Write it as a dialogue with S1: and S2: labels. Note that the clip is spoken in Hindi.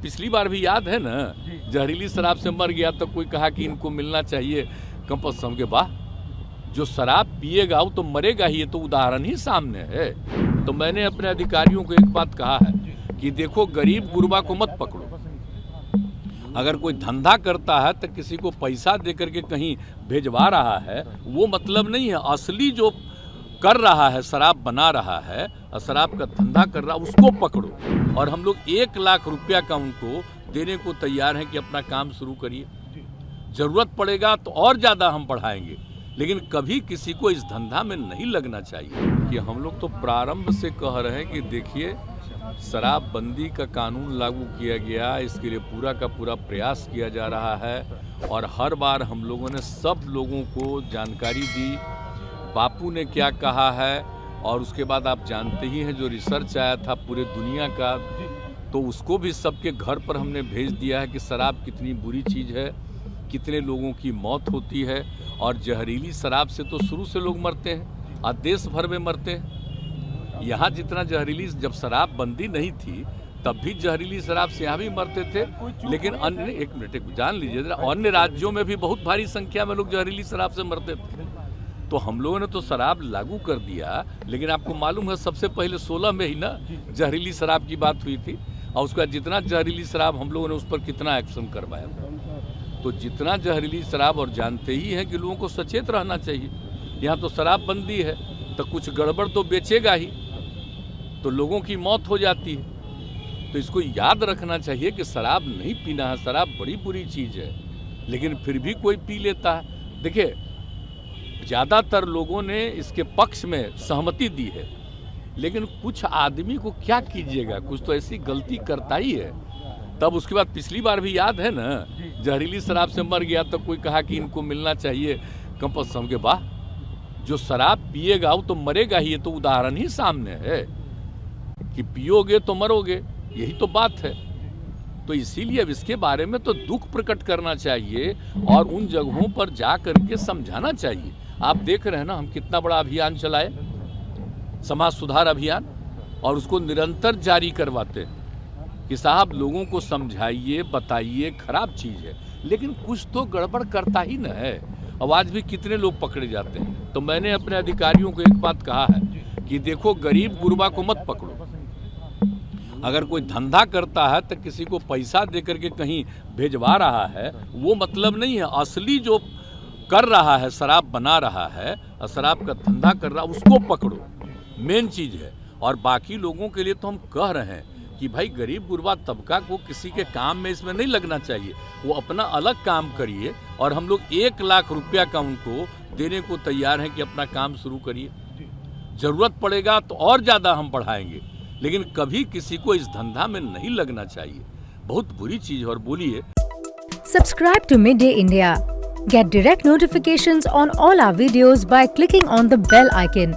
S1: पिछली बार भी याद है ना, जहरीली शराब से मर गया तो कोई कहा कि इनको मिलना चाहिए कंपल्सन के। वाह, जो शराब पिएगा वो तो मरेगा ही, ये तो उदाहरण ही सामने है। तो मैंने अपने अधिकारियों को एक बात कहा है कि देखो, गरीब गुरबा को मत पकड़ो। अगर कोई धंधा करता है तो किसी को पैसा दे करके कहीं भेजवा रहा है, वो मतलब नहीं है। असली जो कर रहा है, शराब बना रहा है और शराब का धंधा कर रहा है, उसको पकड़ो। और हम लोग 1 लाख रुपया का उनको देने को तैयार हैं कि अपना काम शुरू करिए। जरूरत पड़ेगा तो और ज़्यादा हम बढ़ाएंगे, लेकिन कभी किसी को इस धंधा में नहीं लगना चाहिए। कि हम लोग तो प्रारंभ से कह रहे हैं कि देखिए, शराबबंदी का कानून लागू किया गया, इसके लिए पूरा का पूरा प्रयास किया जा रहा है। और हर बार हम लोगों ने सब लोगों को जानकारी दी, बापू ने क्या कहा है। और उसके बाद आप जानते ही हैं जो रिसर्च आया था पूरे दुनिया का, तो उसको भी सबके घर पर हमने भेज दिया है कि शराब कितनी बुरी चीज़ है, कितने लोगों की मौत होती है। और जहरीली शराब से तो शुरू से लोग मरते हैं और देश भर में मरते हैं। यहाँ जितना जहरीली, जब शराब बंदी नहीं थी तब भी जहरीली शराब से यहाँ भी मरते थे, लेकिन अन्य, एक मिनट जान लीजिए जरा, अन्य राज्यों में भी बहुत भारी संख्या में लोग जहरीली शराब से मरते थे। तो हम लोगों ने तो शराब लागू कर दिया, लेकिन आपको मालूम है सबसे पहले 16 में ही ना जहरीली शराब की बात हुई थी। और उसका जितना जहरीली शराब हम लोगों ने उस पर कितना एक्शन करवाया। तो जितना जहरीली शराब, और जानते ही हैं कि लोगों को सचेत रहना चाहिए। यहाँ तो शराब बंदी है तो कुछ गड़बड़ तो बेचेगा ही, तो लोगों की मौत हो जाती है। तो इसको याद रखना चाहिए कि शराब नहीं पीना है, शराब बड़ी बुरी चीज़ है, लेकिन फिर भी कोई पी लेता है। देखिए, ज़्यादातर लोगों ने इसके पक्ष में सहमति दी है, लेकिन कुछ आदमी को क्या कीजिएगा, कुछ तो ऐसी गलती करता ही है। तब उसके बाद पिछली बार भी याद है ना, जहरीली शराब से मर गया तो कोई कहा कि इनको मिलना चाहिए कंपल्सन के। वाह, जो शराब पिएगा वो तो मरेगा ही, ये तो उदाहरण ही सामने है कि पियोगे तो मरोगे, यही तो बात है। तो इसीलिए अब इसके बारे में तो दुख प्रकट करना चाहिए और उन जगहों पर जा करके समझाना चाहिए। आप देख रहे हैं ना, हम कितना बड़ा अभियान चलाए, समाज सुधार अभियान, और उसको निरंतर जारी करवाते हैं कि साहब लोगों को समझाइए, बताइए, खराब चीज़ है, लेकिन कुछ तो गड़बड़ करता ही न है। और आज भी कितने लोग पकड़े जाते हैं। तो मैंने अपने अधिकारियों को एक बात कहा है कि देखो, गरीब गुरबा को मत पकड़ो। अगर कोई धंधा करता है तो किसी को पैसा दे करके कहीं भेजवा रहा है, वो मतलब नहीं है। असली जो कर रहा है, शराब बना रहा है और शराब का धंधा कर रहा है, उसको पकड़ो, मेन चीज़ है। और बाकी लोगों के लिए तो हम कह रहे हैं कि भाई, गरीब गुरबा तबका को किसी के काम में इसमें नहीं लगना चाहिए, वो अपना अलग काम करिए। और हम लोग 1 लाख रुपया का उनको देने को तैयार हैं कि अपना काम शुरू करिए। जरूरत पड़ेगा तो और ज़्यादा हम बढ़ाएंगे, लेकिन कभी किसी को इस धंधा में नहीं लगना चाहिए। बहुत बुरी चीज़ है। और बोलिए,
S2: subscribe to mid day India. Get direct notifications on all our videos by clicking on the bell icon.